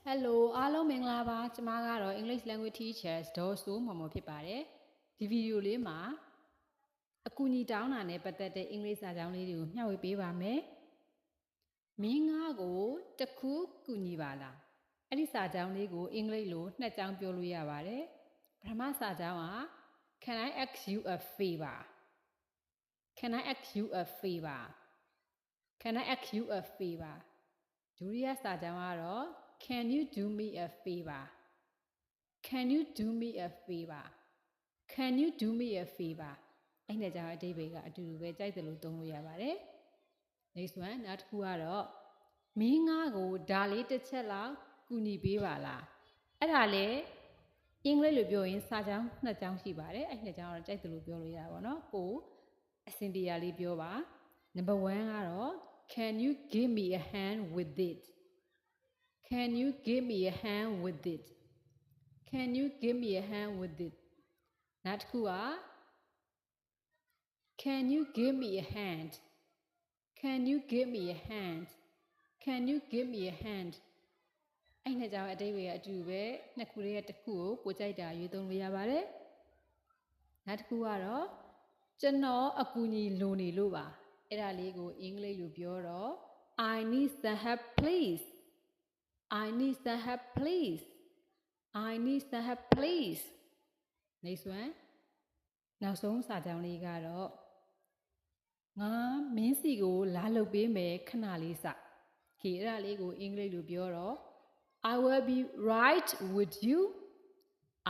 Hello အားလုံးမင်္ဂလာပါကျွန်မကတော့ English Language Teachers ဒေါ်စိုးမော်မော်ဖြစ်ပါတယ်ဒီဗီဒီယိုလေးမှာအကူအညီတောင်းတာနဲ့ပတ်သက်တဲ့အင်္ဂလိပ်စာကြောင်းလေးတွေကိုမျှဝေပေးပါမယ်မင်းငါ့ကိုတခုကူညီပါလားအဲ့ဒီစာကြောင်းလေးကိုအင်္ဂလိပ်လိုနှစ်ကြောင်းပြောလို့ရပါတယ်ပထမစာကြောင်းက Can I ask you a favor Can I ask you a favor Can I ask you a favor ဒုတိယစာကြောင်းကတော့Can you do me a favor? Can you do me a favor? Can you do me a favor? အဲ့နဲ့ကြောင့်အဓိပ္ပာယ်ကအတူတူပဲကြိုက်တယ်လို့သုံးလို့ရပါတယ်။ Next one နောက်တစ်ခုကတော့မင်းငါ့ကိုဒါလေးတစ်ချက်လောက်ကူညီပေးပါလား။အဲ့ဒါလေအင်္ဂလိပ်လိုပြောရင်စာကြောင်းနှစ်ကြောင်းရှိပါတယ်။အဲ့နှစ်ကြောင်းကတော့ကြိုက်တယ်လို့ပြောလို့ရတာပေါ့နော်။ကိုအစင်တီယာလေးပြောပါ။ Number 1ကတော့ Can you give me a hand with it?Can you give me a hand with it? Can you give me a hand with it? နောက်တစ်ခုက Can you give me a hand? Can you give me a hand? Can you give me a hand? အဲ့နဲ့ကြောင့်အတိတ်ပဲအတူပဲနှစ်ခုလေးရဲ့တစ်ခုကိုကြိုက်တာရွေးသုံးလို့ရပါတယ်နောက်တစ်ခုကတော့ကျွန်တော်အကူအညီလိုနေလို့ပါအဲ့ဒါလေးကိုအင်္ဂလိပ်လိုပြောတော့ I need some help please I need some help please I need some help please Next one နောက်ဆုံးစာကြောင်းလေးကတော့ငါမင်းစီကိုလာလုပ်ပေးမယ်ခဏလေးစခေအဲ့ဒါလေးကိုအင်္ဂလိပ်လိုပြောတော့ I will be right with you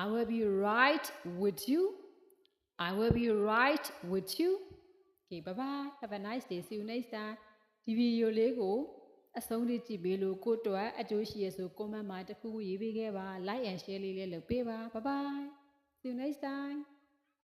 I will be right with you I will be right with you Okay bye bye have a nice day see you next time ဒီဗီဒီယိုလေးကိုအဆုံးထိကြည့်ပေးလို့ကိုတွက်အကျိုးရှိရဆို comment မှာတစ်ခုခုရေးပေးခဲ့ပါ like and share လေးလည်းလုပ်ပေးပါ bye bye see you next time